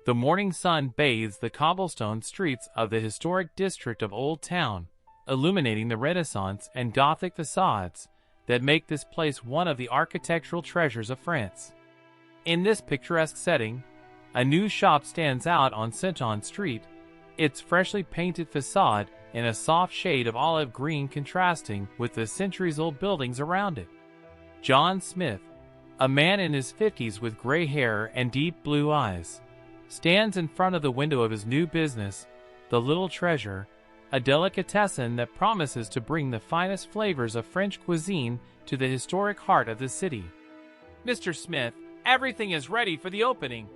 The morning sun bathes the cobblestone streets of the historic district of Old Town, illuminating the Renaissance and Gothic facades that make this place one of the architectural treasures of France. In this picturesque setting, a new shop stands out on Saint-Anne Street, its freshly painted facade in a soft shade of olive green contrasting with the centuries-old buildings around it. John Smith, a man in his 50s with gray hair and deep blue eyes, stands in front of the window of his new business, The Little Treasure, a delicatessen that promises to bring the finest flavors of French cuisine to the historic heart of the city. "Mr. Smith, everything is ready for the opening,"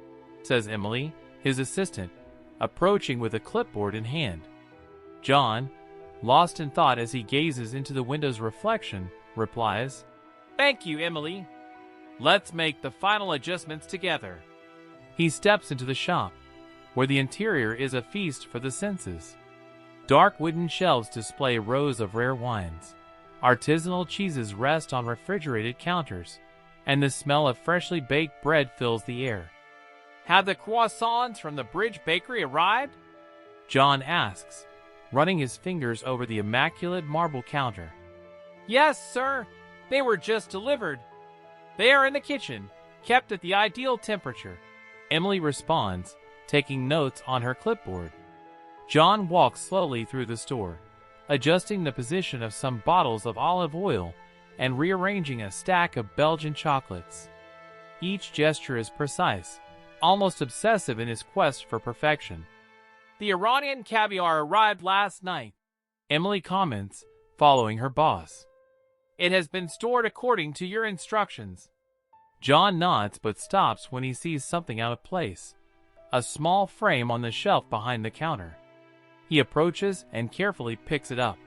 says Emily, his assistant, approaching with a clipboard in hand. John, lost in thought as he gazes into the window's reflection, replies, "Thank you, Emily. Let's make the final adjustments together." He steps into the shop, where the interior is a feast for the senses. Dark wooden shelves display rows of rare wines. Artisanal cheeses rest on refrigerated counters, and the smell of freshly baked bread fills the air. "Have the croissants from the Bridge Bakery arrived?" John asks, running his fingers over the immaculate marble counter. "Yes, sir. They were just delivered. They are in the kitchen, kept at the ideal temperature," Emily responds, taking notes on her clipboard. John walks slowly through the store, adjusting the position of some bottles of olive oil and rearranging a stack of Belgian chocolates. Each gesture is precise, almost obsessive in his quest for perfection. "The Iranian caviar arrived last night," Emily comments, following her boss. "It has been stored according to your instructions." John nods but stops when he sees something out of place, a small frame on the shelf behind the counter. He approaches and carefully picks it up.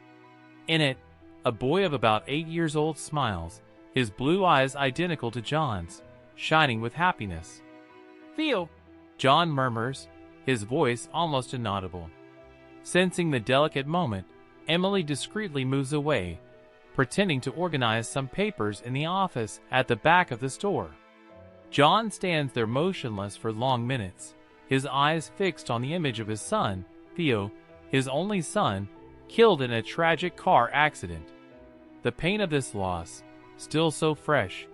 In it, a boy of about 8 years old smiles, his blue eyes identical to John's, shining with happiness. "Theo," John murmurs, his voice almost inaudible. Sensing the delicate moment, Emily discreetly moves away, pretending to organize some papers in the office at the back of the store. John stands there motionless for long minutes, his eyes fixed on the image of his son, Theo, his only son, killed in a tragic car accident. The pain of this loss, still so fresh,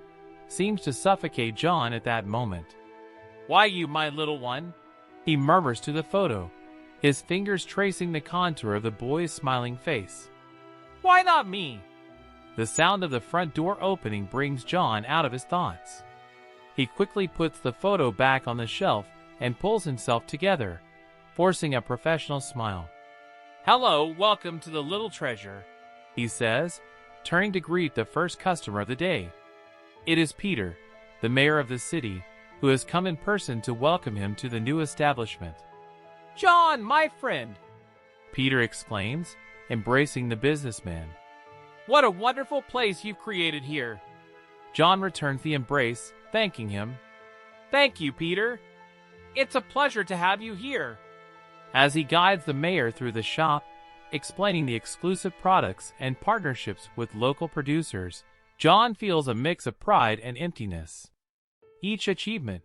seems to suffocate John at that moment. "Why you, my little one?" he murmurs to the photo, his fingers tracing the contour of the boy's smiling face. "Why not me?" The sound of the front door opening brings John out of his thoughts. He quickly puts the photo back on the shelf and pulls himself together, forcing a professional smile. "Hello, welcome to the Little Treasure," he says, turning to greet the first customer of the day. It is Peter, the mayor of the city, who has come in person to welcome him to the new establishment. "John, my friend," Peter exclaims, embracing the businessman. "What a wonderful place you've created here." John returns the embrace, thanking him. "Thank you, Peter. It's a pleasure to have you here." As he guides the mayor through the shop, explaining the exclusive products and partnerships with local producers, John feels a mix of pride and emptiness. Each achievement,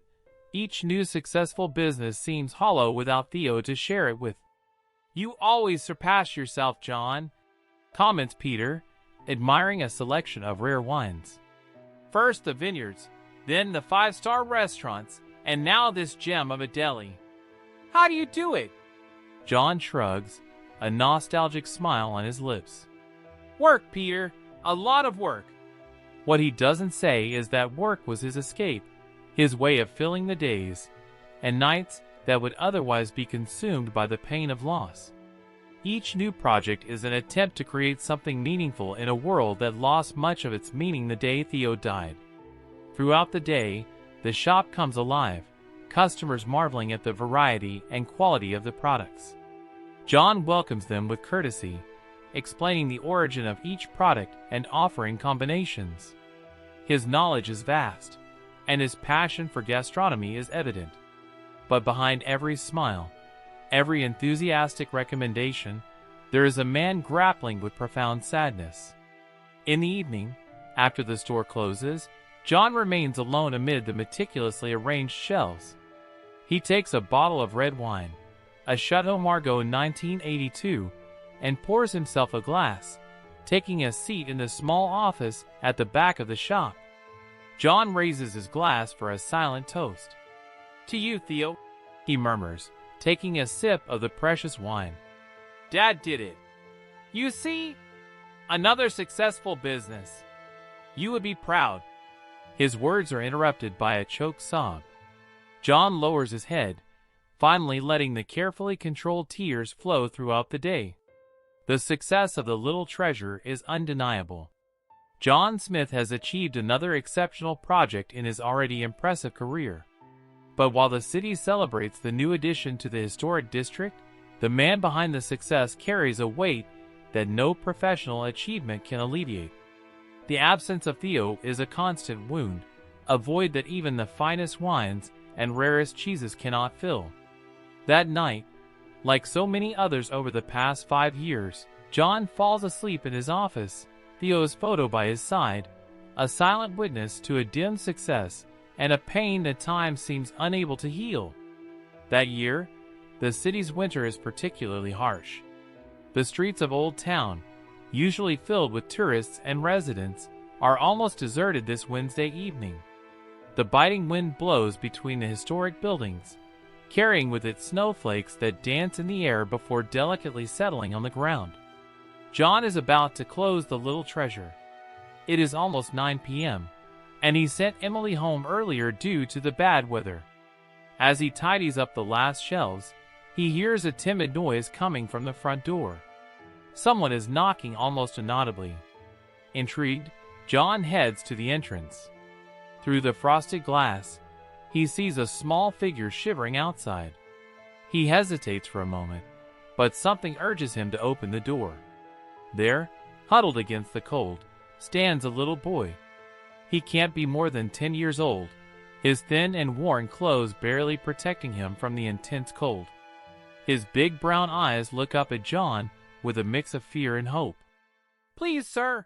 each new successful business seems hollow without Theo to share it with. "You always surpass yourself, John," comments Peter, admiring a selection of rare wines. "First the vineyards, then the 5-star restaurants, and now this gem of a deli. How do you do it?" John shrugs, a nostalgic smile on his lips. "Work, Peter, a lot of work." What he doesn't say is that work was his escape, his way of filling the days and nights that would otherwise be consumed by the pain of loss. Each new project is an attempt to create something meaningful in a world that lost much of its meaning the day Theo died. Throughout the day, the shop comes alive, customers marveling at the variety and quality of the products. John welcomes them with courtesy, explaining the origin of each product and offering combinations. His knowledge is vast, and his passion for gastronomy is evident. But behind every smile, every enthusiastic recommendation, there is a man grappling with profound sadness. In the evening, after the store closes, John remains alone amid the meticulously arranged shelves. He takes a bottle of red wine, a Chateau Margaux 1982, and pours himself a glass, taking a seat in the small office at the back of the shop. John raises his glass for a silent toast. "To you, Theo," he murmurs, taking a sip of the precious wine. "Dad did it. You see? Another successful business. You would be proud." His words are interrupted by a choked sob. John lowers his head, finally letting the carefully controlled tears flow throughout the day. The success of the little treasure is undeniable. John Smith has achieved another exceptional project in his already impressive career. But while the city celebrates the new addition to the historic district, the man behind the success carries a weight that no professional achievement can alleviate. The absence of Theo is a constant wound, a void that even the finest wines and rarest cheeses cannot fill. That night, like so many others over the past 5 years, John falls asleep in his office, Theo's photo by his side, a silent witness to a dim success and a pain that time seems unable to heal. That year, the city's winter is particularly harsh. The streets of Old Town, usually filled with tourists and residents, are almost deserted this Wednesday evening. The biting wind blows between the historic buildings, carrying with it snowflakes that dance in the air before delicately settling on the ground. John is about to close the little treasure. It is almost 9 p.m., and he sent Emily home earlier due to the bad weather. As he tidies up the last shelves, he hears a timid noise coming from the front door. Someone is knocking almost inaudibly. Intrigued, John heads to the entrance. Through the frosted glass, he sees a small figure shivering outside. He hesitates for a moment, but something urges him to open the door. There, huddled against the cold, stands a little boy. He can't be more than 10 years old, his thin and worn clothes barely protecting him from the intense cold. His big brown eyes look up at John with a mix of fear and hope. "Please, sir,"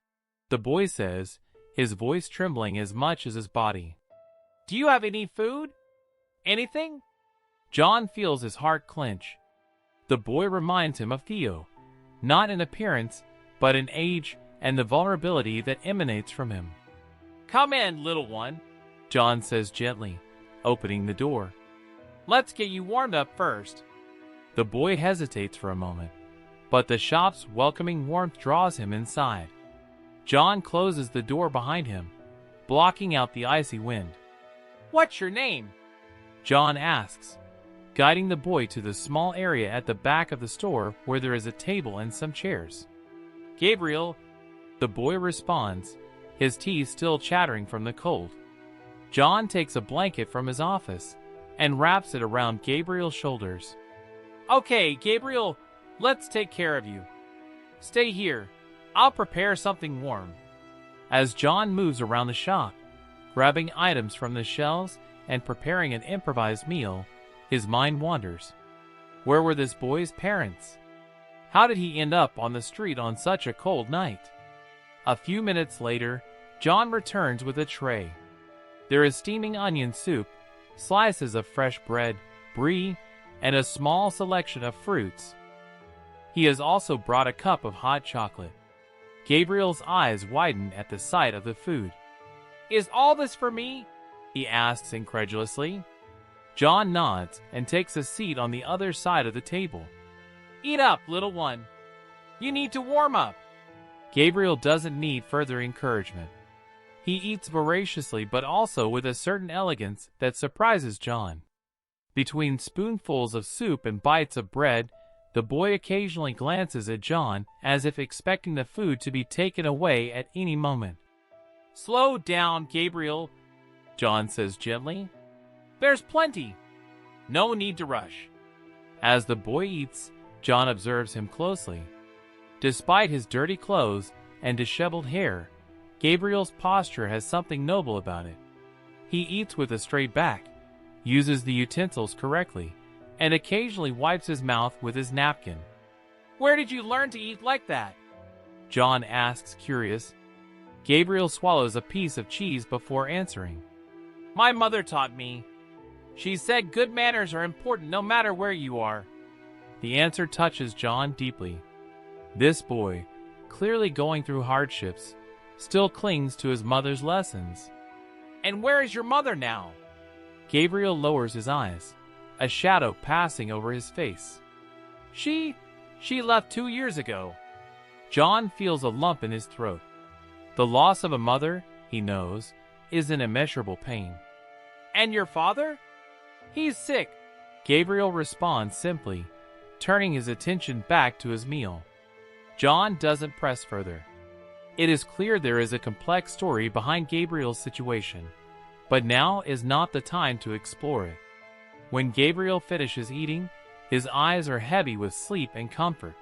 the boy says, his voice trembling as much as his body. "Do you have any food? Anything?" John feels his heart clench. The boy reminds him of Theo, not in appearance, but in age and the vulnerability that emanates from him. "Come in, little one," John says gently, opening the door. "Let's get you warmed up first." The boy hesitates for a moment, but the shop's welcoming warmth draws him inside. John closes the door behind him, blocking out the icy wind. "What's your name?" John asks, guiding the boy to the small area at the back of the store where there is a table and some chairs. "Gabriel," the boy responds, his teeth still chattering from the cold. John takes a blanket from his office and wraps it around Gabriel's shoulders. "Okay, Gabriel, let's take care of you. Stay here. I'll prepare something warm." As John moves around the shop, grabbing items from the shelves and preparing an improvised meal, his mind wanders. Where were this boy's parents? How did he end up on the street on such a cold night? A few minutes later, John returns with a tray. There is steaming onion soup, slices of fresh bread, brie, and a small selection of fruits. He has also brought a cup of hot chocolate. Gabriel's eyes widen at the sight of the food. "Is all this for me?" he asks incredulously. John nods and takes a seat on the other side of the table. "Eat up, little one. You need to warm up." Gabriel doesn't need further encouragement. He eats voraciously but also with a certain elegance that surprises John. Between spoonfuls of soup and bites of bread, the boy occasionally glances at John as if expecting the food to be taken away at any moment. "Slow down, Gabriel," John says gently. "There's plenty. No need to rush." As the boy eats, John observes him closely. Despite his dirty clothes and disheveled hair, Gabriel's posture has something noble about it. He eats with a straight back, uses the utensils correctly, and occasionally wipes his mouth with his napkin. "Where did you learn to eat like that?" John asks, curious. Gabriel swallows a piece of cheese before answering. "My mother taught me. She said good manners are important no matter where you are. The answer touches John deeply. This boy, clearly going through hardships, still clings to his mother's lessons. And where is your mother now? Gabriel lowers his eyes, a shadow passing over his face. She left 2 years ago. John feels a lump in his throat. The loss of a mother, he knows, is an immeasurable pain. And your father? He's sick. Gabriel responds simply, turning his attention back to his meal. John doesn't press further. It is clear there is a complex story behind Gabriel's situation, but now is not the time to explore it. When Gabriel finishes eating, his eyes are heavy with sleep and comfort.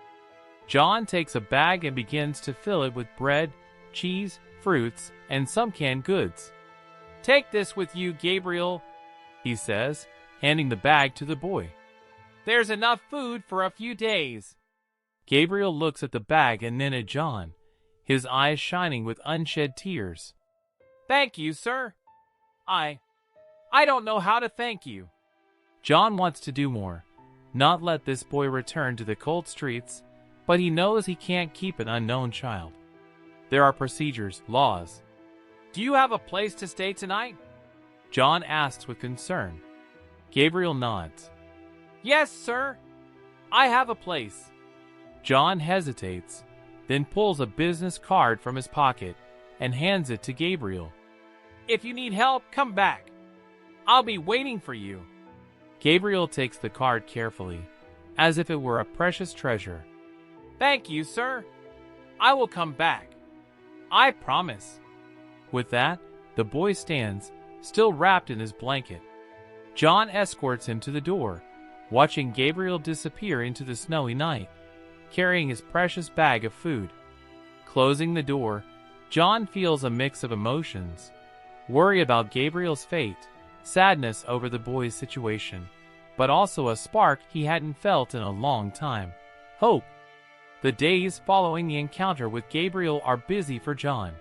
John takes a bag and begins to fill it with bread, cheese, fruits, and some canned goods. Take this with you, Gabriel, he says, handing the bag to the boy. There's enough food for a few days. Gabriel looks at the bag and then at John, his eyes shining with unshed tears. Thank you, sir. I don't know how to thank you. John wants to do more, not let this boy return to the cold streets, but he knows he can't keep an unknown child. There are procedures, laws. Do you have a place to stay tonight? John asks with concern. Gabriel nods. Yes, sir. I have a place. John hesitates, then pulls a business card from his pocket and hands it to Gabriel. If you need help, come back. I'll be waiting for you. Gabriel takes the card carefully, as if it were a precious treasure. Thank you, sir. I will come back. I promise. With that, the boy stands, still wrapped in his blanket. John escorts him to the door, watching Gabriel disappear into the snowy night, carrying his precious bag of food. Closing the door, John feels a mix of emotions: worry about Gabriel's fate, sadness over the boy's situation, but also a spark he hadn't felt in a long time: hope. The days following the encounter with Gabriel are busy for John.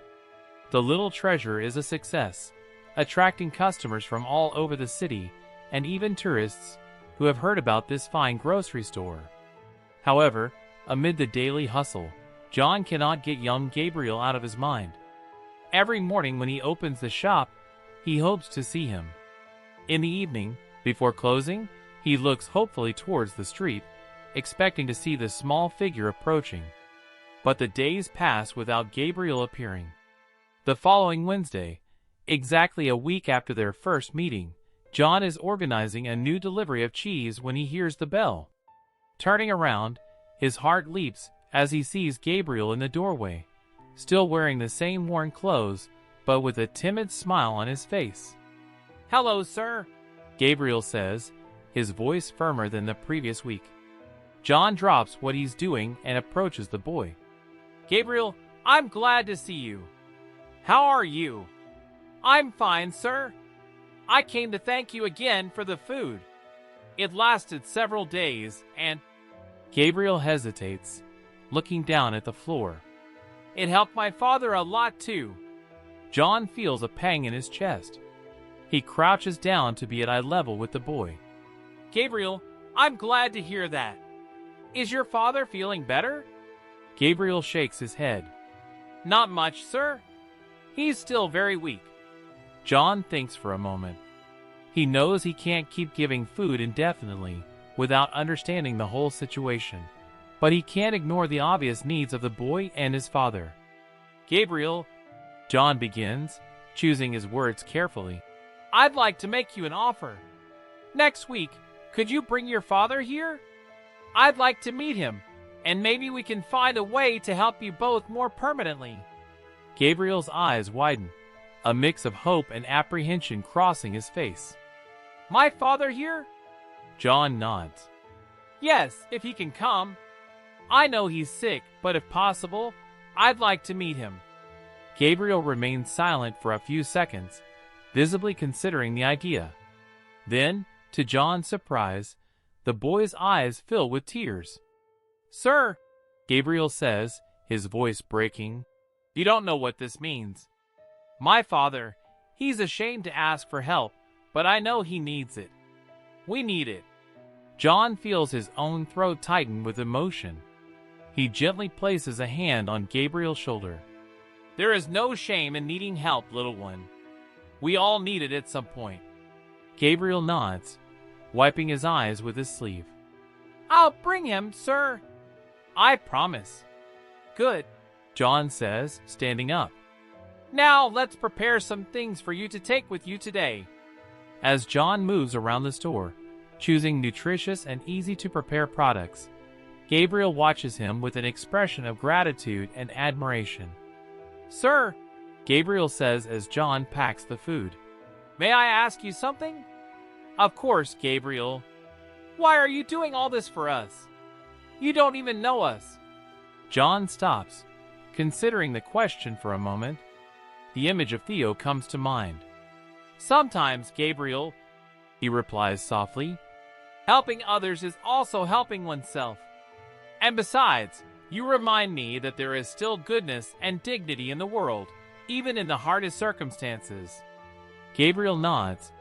The little treasure is a success, attracting customers from all over the city and even tourists who have heard about this fine grocery store. However, amid the daily hustle, John cannot get young Gabriel out of his mind. Every morning when he opens the shop, he hopes to see him. In the evening, before closing, he looks hopefully towards the street, expecting to see the small figure approaching. But the days pass without Gabriel appearing. The following Wednesday, exactly a week after their first meeting, John is organizing a new delivery of cheese when he hears the bell. Turning around, his heart leaps as he sees Gabriel in the doorway, still wearing the same worn clothes, but with a timid smile on his face. Hello, sir, Gabriel says, his voice firmer than the previous week. John drops what he's doing and approaches the boy. Gabriel, I'm glad to see you. How are you? I'm fine, sir. I came to thank you again for the food. It lasted several days and... Gabriel hesitates, looking down at the floor. It helped my father a lot too. John feels a pang in his chest. He crouches down to be at eye level with the boy. Gabriel, I'm glad to hear that. Is your father feeling better? Gabriel shakes his head. Not much, sir. He's still very weak. John thinks for a moment. He knows he can't keep giving food indefinitely without understanding the whole situation, but he can't ignore the obvious needs of the boy and his father. Gabriel, John begins, choosing his words carefully. I'd like to make you an offer. Next week, could you bring your father here? I'd like to meet him, and maybe we can find a way to help you both more permanently. Gabriel's eyes widen, a mix of hope and apprehension crossing his face. My father here? John nods. Yes, if he can come. I know he's sick, but if possible, I'd like to meet him. Gabriel remains silent for a few seconds, visibly considering the idea. Then, to John's surprise, the boy's eyes fill with tears. Sir, Gabriel says, his voice breaking, you don't know what this means. My father, he's ashamed to ask for help, but I know he needs it. We need it. John feels his own throat tighten with emotion. He gently places a hand on Gabriel's shoulder. There is no shame in needing help, little one. We all need it at some point. Gabriel nods, wiping his eyes with his sleeve. I'll bring him, sir. I promise. Good, John says, standing up. Now let's prepare some things for you to take with you today. As John moves around the store, choosing nutritious and easy-to-prepare products, Gabriel watches him with an expression of gratitude and admiration. Sir, Gabriel says as John packs the food. May I ask you something? Of course, Gabriel. Why are you doing all this for us? You don't even know us. John stops, considering the question for a moment. The image of Theo comes to mind. Sometimes, Gabriel, he replies softly, helping others is also helping oneself. And besides, you remind me that there is still goodness and dignity in the world, even in the hardest circumstances. Gabriel nods,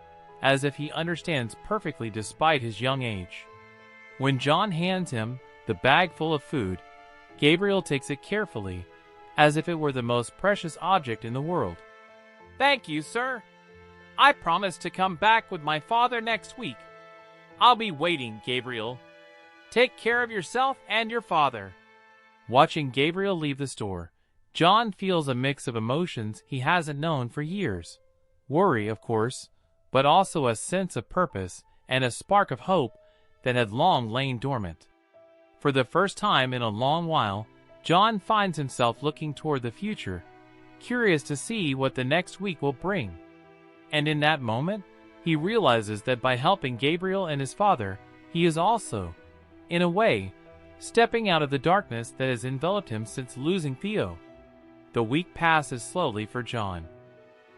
as if he understands perfectly despite his young age. When John hands him the bag full of food, Gabriel takes it carefully, as if it were the most precious object in the world. Thank you, sir. I promise to come back with my father next week. I'll be waiting, Gabriel. Take care of yourself and your father. Watching Gabriel leave the store, John feels a mix of emotions he hasn't known for years. Worry, of course, but also a sense of purpose and a spark of hope that had long lain dormant. For the first time in a long while, John finds himself looking toward the future, curious to see what the next week will bring. And in that moment, he realizes that by helping Gabriel and his father, he is also, in a way, stepping out of the darkness that has enveloped him since losing Theo. The week passes slowly for John.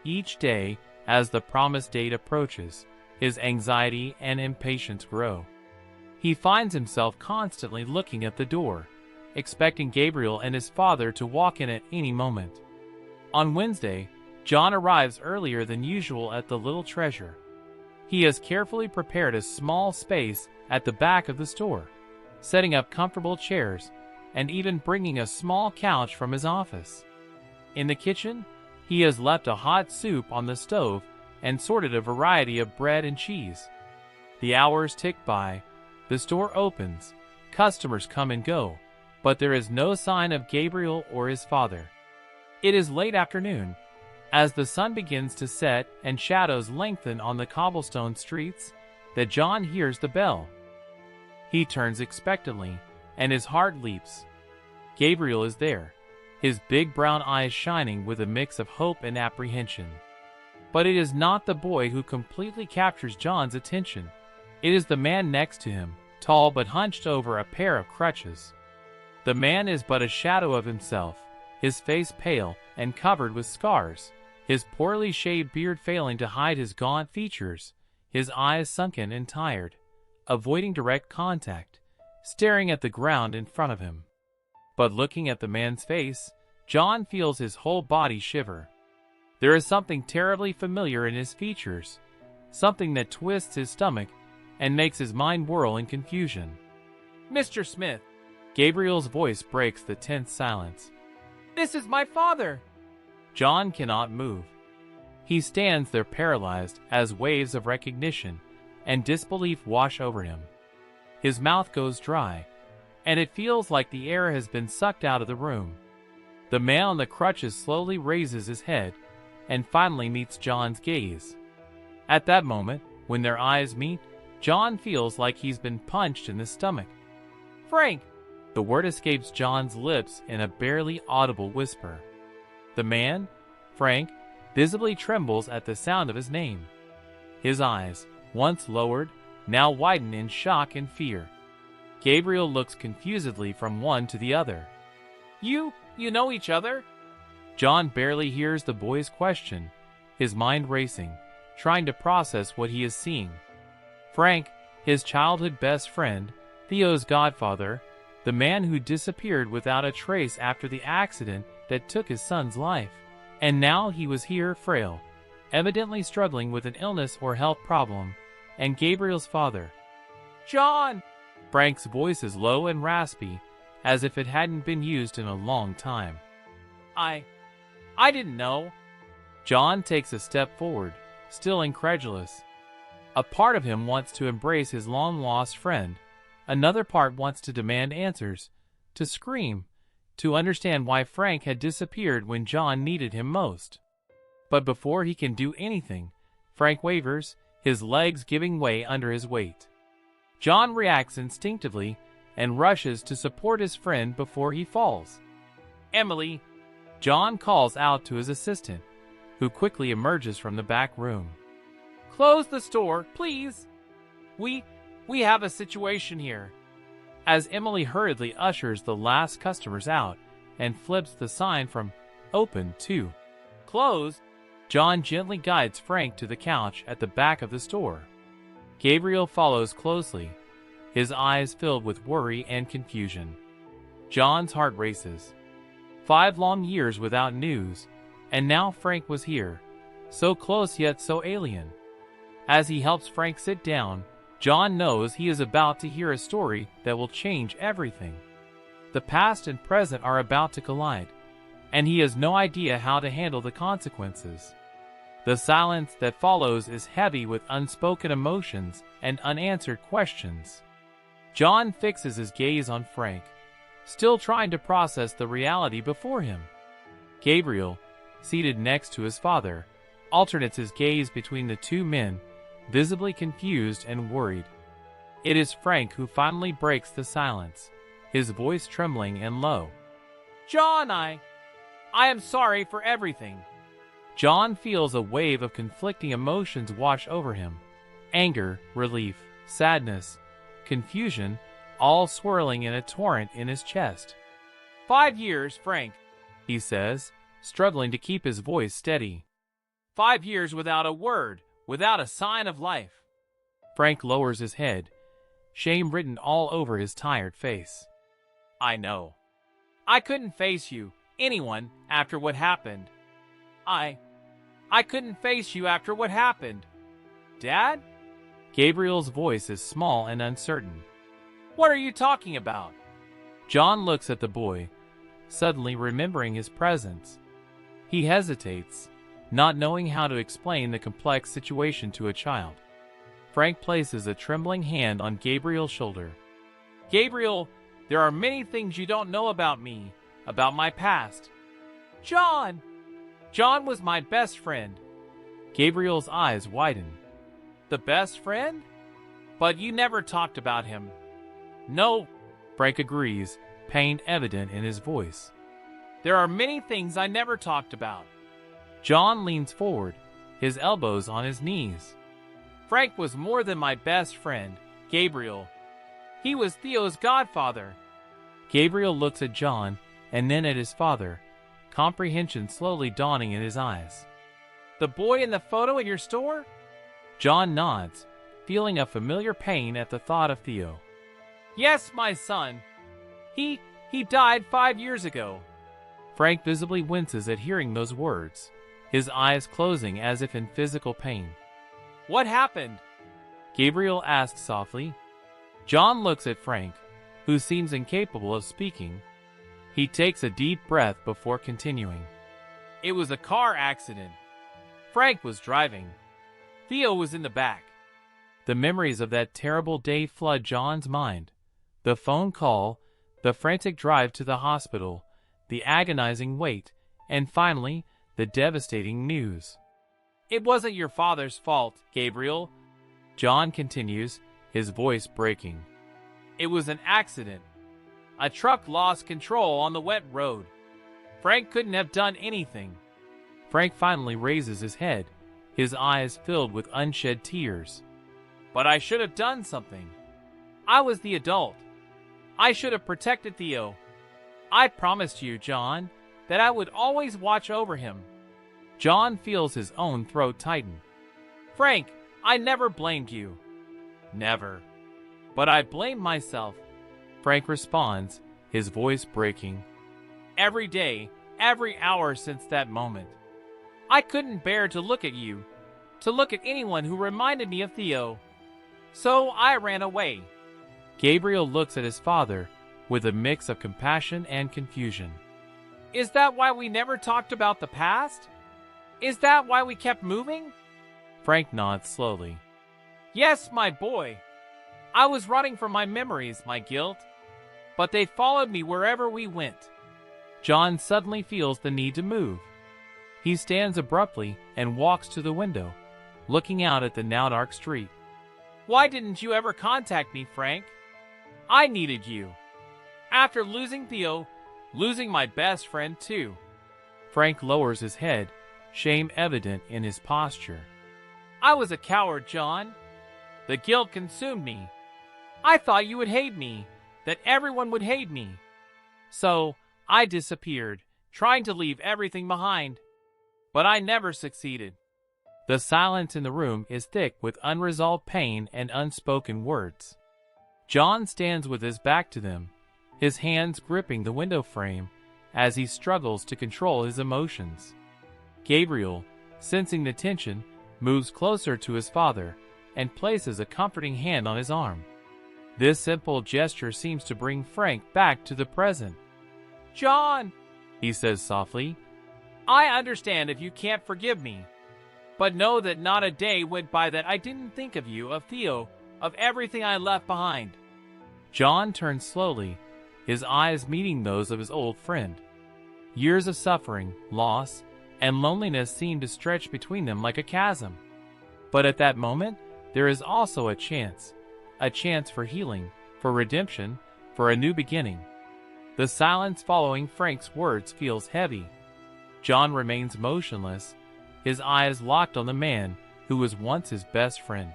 Each day, as the promised date approaches, his anxiety and impatience grow. He finds himself constantly looking at the door, expecting Gabriel and his father to walk in at any moment. On Wednesday, John arrives earlier than usual at the Little Treasure. He has carefully prepared a small space at the back of the store, setting up comfortable chairs and even bringing a small couch from his office. In the kitchen, he has left a hot soup on the stove and sorted a variety of bread and cheese. The hours tick by, the store opens, customers come and go, but there is no sign of Gabriel or his father. It is late afternoon. As the sun begins to set and shadows lengthen on the cobblestone streets, that John hears the bell. He turns expectantly, and his heart leaps. Gabriel is there, his big brown eyes shining with a mix of hope and apprehension. But it is not the boy who completely captures John's attention. It is the man next to him, tall but hunched over a pair of crutches. The man is but a shadow of himself, his face pale and covered with scars, his poorly shaved beard failing to hide his gaunt features, his eyes sunken and tired, avoiding direct contact, staring at the ground in front of him. But looking at the man's face, John feels his whole body shiver. There is something terribly familiar in his features, something that twists his stomach and makes his mind whirl in confusion. Mr. Smith, Gabriel's voice breaks the tense silence. This is my father! John cannot move. He stands there paralyzed as waves of recognition and disbelief wash over him. His mouth goes dry, and it feels like the air has been sucked out of the room. The man on the crutches slowly raises his head and finally meets John's gaze. At that moment, when their eyes meet, John feels like he's been punched in the stomach. Frank! The word escapes John's lips in a barely audible whisper. The man, Frank, visibly trembles at the sound of his name. His eyes, once lowered, now widen in shock and fear. Gabriel looks confusedly from one to the other. You know each other? John barely hears the boy's question, his mind racing, trying to process what he is seeing. Frank, his childhood best friend, Theo's godfather, the man who disappeared without a trace after the accident that took his son's life. And now he was here frail, evidently struggling with an illness or health problem, and Gabriel's father. "John!" Frank's voice is low and raspy, as if it hadn't been used in a long time. I didn't know." John takes a step forward, still incredulous. A part of him wants to embrace his long-lost friend. Another part wants to demand answers, to scream, to understand why Frank had disappeared when John needed him most. But before he can do anything, Frank wavers, his legs giving way under his weight. John reacts instinctively and rushes to support his friend before he falls. "Emily!" John calls out to his assistant, who quickly emerges from the back room. "Close the store, please. We have a situation here." As Emily hurriedly ushers the last customers out and flips the sign from "open" to "closed," John gently guides Frank to the couch at the back of the store. Gabriel follows closely, his eyes filled with worry and confusion. John's heart races. 5 long years without news, and now Frank was here, so close yet so alien. As he helps Frank sit down, John knows he is about to hear a story that will change everything. The past and present are about to collide, and he has no idea how to handle the consequences. The silence that follows is heavy with unspoken emotions and unanswered questions. John fixes his gaze on Frank, still trying to process the reality before him. Gabriel, seated next to his father, alternates his gaze between the two men, visibly confused and worried. It is Frank who finally breaks the silence, his voice trembling and low. "John, I am sorry for everything." John feels a wave of conflicting emotions wash over him. Anger, relief, sadness, confusion, all swirling in a torrent in his chest. 5 years, Frank," he says, struggling to keep his voice steady. 5 years without a word, without a sign of life." Frank lowers his head, shame written all over his tired face. "I know. I couldn't face you, anyone, after what happened. I couldn't face you after what happened. Dad?" Gabriel's voice is small and uncertain. "What are you talking about?" John looks at the boy, suddenly remembering his presence. He hesitates, not knowing how to explain the complex situation to a child. Frank places a trembling hand on Gabriel's shoulder. "Gabriel, there are many things you don't know about me, about my past." "John! John was my best friend." Gabriel's eyes widen. "The best friend? But you never talked about him." "No," Frank agrees, pain evident in his voice. "There are many things I never talked about." John leans forward, his elbows on his knees. "Frank was more than my best friend, Gabriel. He was Theo's godfather." Gabriel looks at John and then at his father, comprehension slowly dawning in his eyes. "The boy in the photo in your store?" John nods, feeling a familiar pain at the thought of Theo. "Yes, my son. He died 5 years ago." Frank visibly winces at hearing those words, his eyes closing as if in physical pain. "What happened?" Gabriel asks softly. John looks at Frank, who seems incapable of speaking. He takes a deep breath before continuing. "It was a car accident. Frank was driving. Theo was in the back." The memories of that terrible day flood John's mind. The phone call, the frantic drive to the hospital, the agonizing wait, and finally, the devastating news. "It wasn't your father's fault, Gabriel," John continues, his voice breaking. "It was an accident. A truck lost control on the wet road. Frank couldn't have done anything." Frank finally raises his head, his eyes filled with unshed tears. "But I should have done something. I was the adult. I should have protected Theo. I promised you, John, that I would always watch over him." John feels his own throat tighten. "Frank, I never blamed you. Never. But I blame myself," Frank responds, his voice breaking. "Every day, every hour since that moment. I couldn't bear to look at you, to look at anyone who reminded me of Theo. So I ran away. Gabriel looks at his father with a mix of compassion and confusion. Is that why we never talked about the past? Is that why we kept moving? Frank nods slowly. Yes, my boy. I was running from my memories, my guilt. But they followed me wherever we went. John suddenly feels the need to move. He stands abruptly and walks to the window, looking out at the now dark street. Why didn't you ever contact me, Frank? I needed you. After losing Theo, losing my best friend too. Frank lowers his head, shame evident in his posture. I was a coward, John. The guilt consumed me. I thought you would hate me, that everyone would hate me. So, I disappeared, trying to leave everything behind. But I never succeeded. The silence in the room is thick with unresolved pain and unspoken words. John stands with his back to them, his hands gripping the window frame as he struggles to control his emotions. Gabriel, sensing the tension, moves closer to his father and places a comforting hand on his arm. This simple gesture seems to bring Frank back to the present. John, he says softly, I understand if you can't forgive me, but know that not a day went by that I didn't think of you, of Theo, of everything I left behind. John turns slowly, his eyes meeting those of his old friend. Years of suffering, loss, and loneliness seem to stretch between them like a chasm. But at that moment, there is also a chance for healing, for redemption, for a new beginning. The silence following Frank's words feels heavy. John remains motionless, his eyes locked on the man who was once his best friend.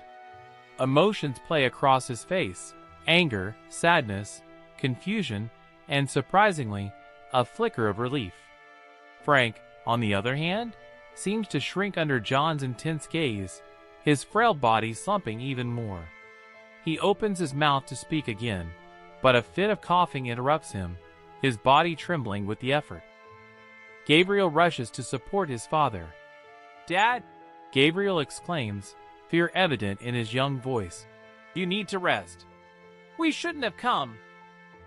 Emotions play across his face: anger, sadness, confusion, and surprisingly, a flicker of relief. Frank, on the other hand, seems to shrink under John's intense gaze, his frail body slumping even more. He opens his mouth to speak again, but a fit of coughing interrupts him, his body trembling with the effort. Gabriel rushes to support his father. Dad, Gabriel exclaims, fear evident in his young voice. You need to rest. We shouldn't have come.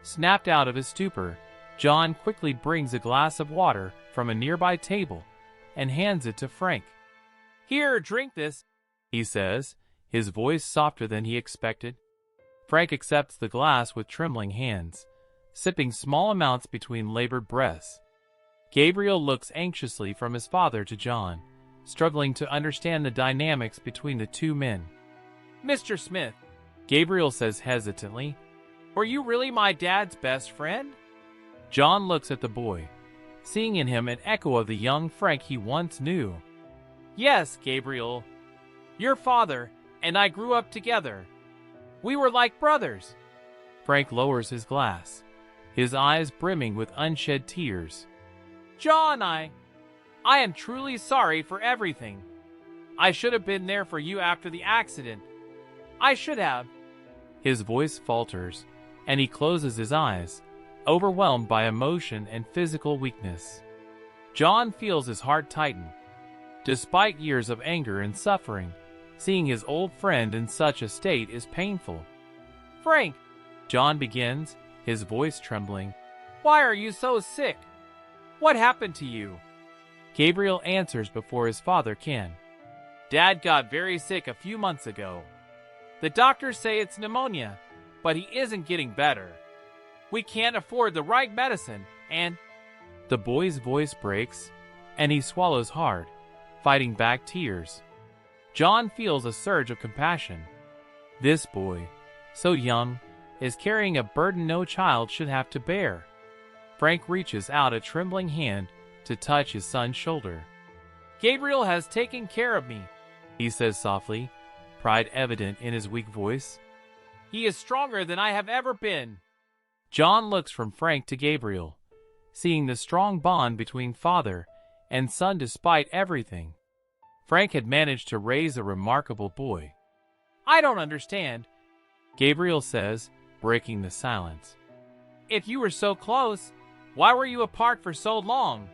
Snapped out of his stupor, John quickly brings a glass of water from a nearby table and hands it to Frank. Here, drink this, he says, his voice softer than he expected. Frank accepts the glass with trembling hands, sipping small amounts between labored breaths. Gabriel looks anxiously from his father to John, struggling to understand the dynamics between the two men. Mr. Smith, Gabriel says hesitantly, were you really my dad's best friend? John looks at the boy, seeing in him an echo of the young Frank he once knew. Yes, Gabriel. Your father and I grew up together. We were like brothers. Frank lowers his glass, his eyes brimming with unshed tears. John, I am truly sorry for everything. I should have been there for you after the accident. I should have. His voice falters, and he closes his eyes, overwhelmed by emotion and physical weakness. John feels his heart tighten. Despite years of anger and suffering, seeing his old friend in such a state is painful. Frank, John begins, his voice trembling. Why are you so sick? What happened to you? Gabriel answers before his father can. Dad got very sick a few months ago. The doctors say it's pneumonia, but he isn't getting better. We can't afford the right medicine, and... The boy's voice breaks, and he swallows hard, fighting back tears. John feels a surge of compassion. This boy, so young, is carrying a burden no child should have to bear. Frank reaches out a trembling hand to touch his son's shoulder. Gabriel has taken care of me, he says softly, pride evident in his weak voice. He is stronger than I have ever been. John looks from Frank to Gabriel, seeing the strong bond between father and son despite everything. Frank had managed to raise a remarkable boy. I don't understand, Gabriel says, breaking the silence. If you were so close, why were you apart for so long?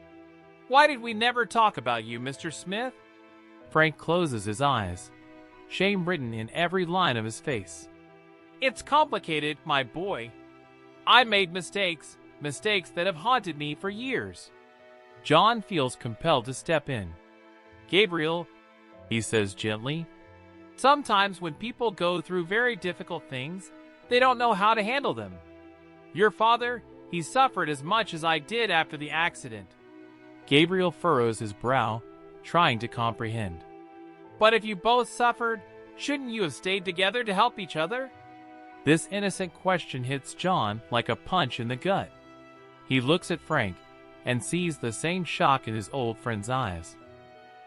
Why did we never talk about you, Mr. Smith? Frank closes his eyes, shame written in every line of his face. "It's complicated, my boy. I made mistakes, mistakes that have haunted me for years." John feels compelled to step in. "Gabriel," he says gently, "sometimes when people go through very difficult things, they don't know how to handle them. Your father, he suffered as much as I did after the accident." Gabriel furrows his brow, trying to comprehend. "But if you both suffered, shouldn't you have stayed together to help each other?" This innocent question hits John like a punch in the gut. He looks at Frank and sees the same shock in his old friend's eyes.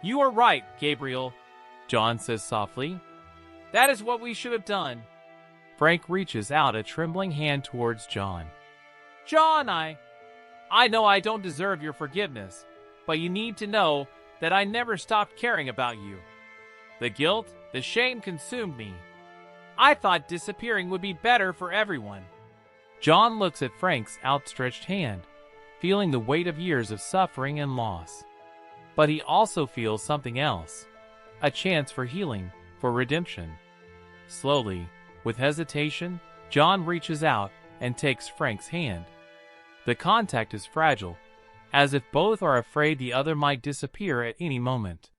"You are right, Gabriel," John says softly. "That is what we should have done." Frank reaches out a trembling hand towards John. "John, I know I don't deserve your forgiveness, but you need to know that I never stopped caring about you. The guilt, the shame consumed me. I thought disappearing would be better for everyone." John looks at Frank's outstretched hand, feeling the weight of years of suffering and loss. But he also feels something else, a chance for healing, for redemption. Slowly, with hesitation, John reaches out and takes Frank's hand. The contact is fragile, as if both are afraid the other might disappear at any moment.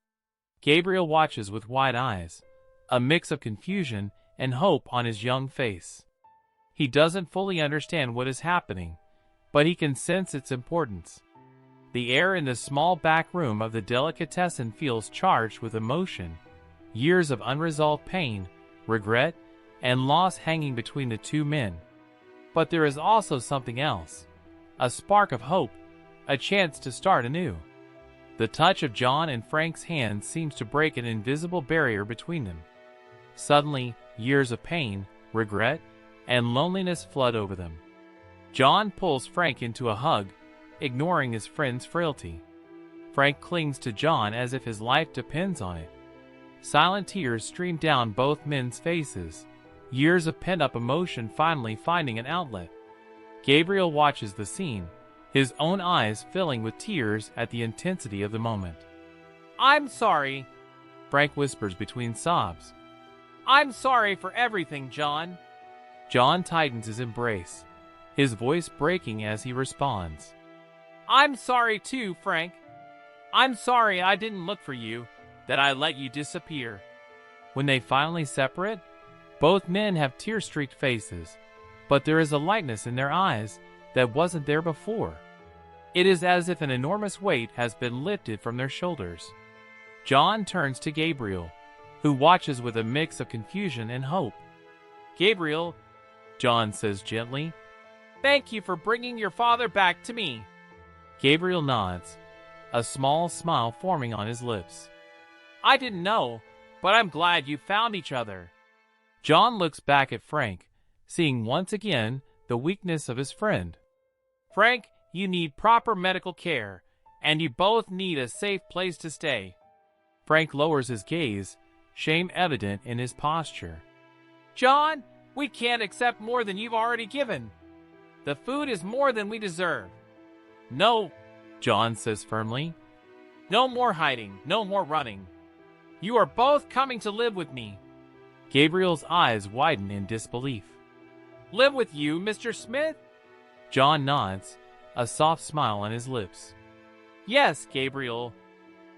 Gabriel watches with wide eyes, a mix of confusion and hope on his young face. He doesn't fully understand what is happening, but he can sense its importance. The air in the small back room of the delicatessen feels charged with emotion, years of unresolved pain, regret, and loss hanging between the two men. But there is also something else, a spark of hope, a chance to start anew. The touch of John and Frank's hands seems to break an invisible barrier between them. Suddenly, years of pain, regret, and loneliness flood over them. John pulls Frank into a hug, ignoring his friend's frailty. Frank clings to John as if his life depends on it. Silent tears stream down both men's faces, years of pent-up emotion finally finding an outlet. Gabriel watches the scene, his own eyes filling with tears at the intensity of the moment. "I'm sorry," Frank whispers between sobs. "I'm sorry for everything, John." John tightens his embrace, his voice breaking as he responds. "I'm sorry too, Frank. I'm sorry I didn't look for you, that I let you disappear." When they finally separate, both men have tear-streaked faces, but there is a lightness in their eyes that wasn't there before. It is as if an enormous weight has been lifted from their shoulders. John turns to Gabriel, who watches with a mix of confusion and hope. "Gabriel," John says gently, "thank you for bringing your father back to me." Gabriel nods, a small smile forming on his lips. "I didn't know, but I'm glad you found each other." John looks back at Frank, seeing once again the weakness of his friend. "Frank, you need proper medical care, and you both need a safe place to stay." Frank lowers his gaze, shame evident in his posture. "John, we can't accept more than you've already given. The food is more than we deserve." "No," John says firmly. "No more hiding, no more running. You are both coming to live with me." Gabriel's eyes widen in disbelief. "Live with you, Mr. Smith?" John nods, a soft smile on his lips. "Yes, Gabriel.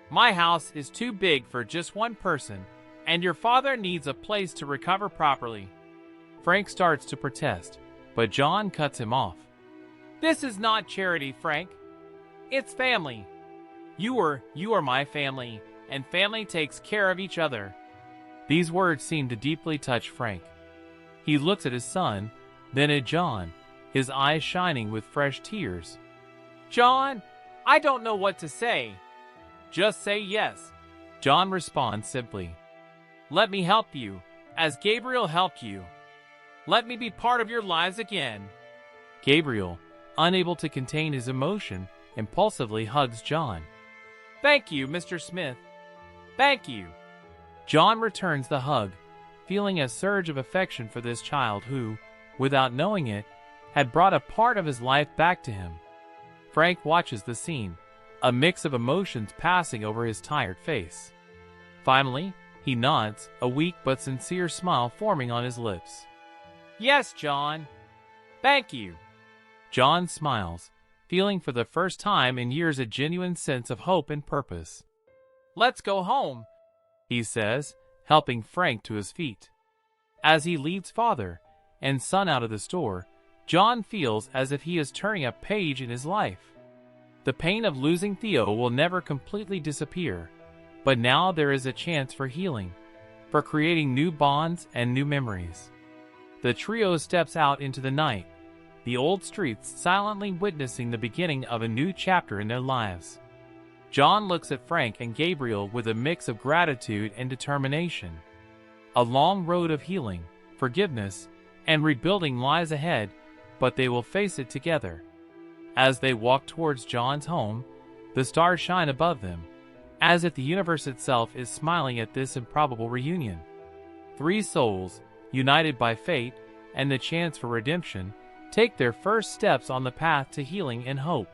My house is too big for just one person, and your father needs a place to recover properly." Frank starts to protest, but John cuts him off. "This is not charity, Frank. It's family. You are my family, and family takes care of each other." These words seem to deeply touch Frank. He looks at his son, then at John, his eyes shining with fresh tears. "John, I don't know what to say." "Just say yes," John responds simply. "Let me help you, as Gabriel helped you. Let me be part of your lives again." Gabriel, unable to contain his emotion, impulsively hugs John. "Thank you, Mr. Smith. Thank you." John returns the hug, feeling a surge of affection for this child who, without knowing it, had brought a part of his life back to him. Frank watches the scene, a mix of emotions passing over his tired face. Finally, He nods, a weak but sincere smile forming on his lips. "Yes, John. Thank you." John smiles, feeling for the first time in years a genuine sense of hope and purpose. "Let's go home," he says, helping Frank to his feet. As he leads father and son out of the store, John feels as if he is turning a page in his life. The pain of losing Theo will never completely disappear, but now there is a chance for healing, for creating new bonds and new memories. The trio steps out into the night, the old streets silently witnessing the beginning of a new chapter in their lives. John looks at Frank and Gabriel with a mix of gratitude and determination. A long road of healing, forgiveness, and rebuilding lies ahead, but they will face it together. As they walk towards John's home, the stars shine above them, as if the universe itself is smiling at this improbable reunion. Three souls, united by fate and the chance for redemption, take their first steps on the path to healing and hope.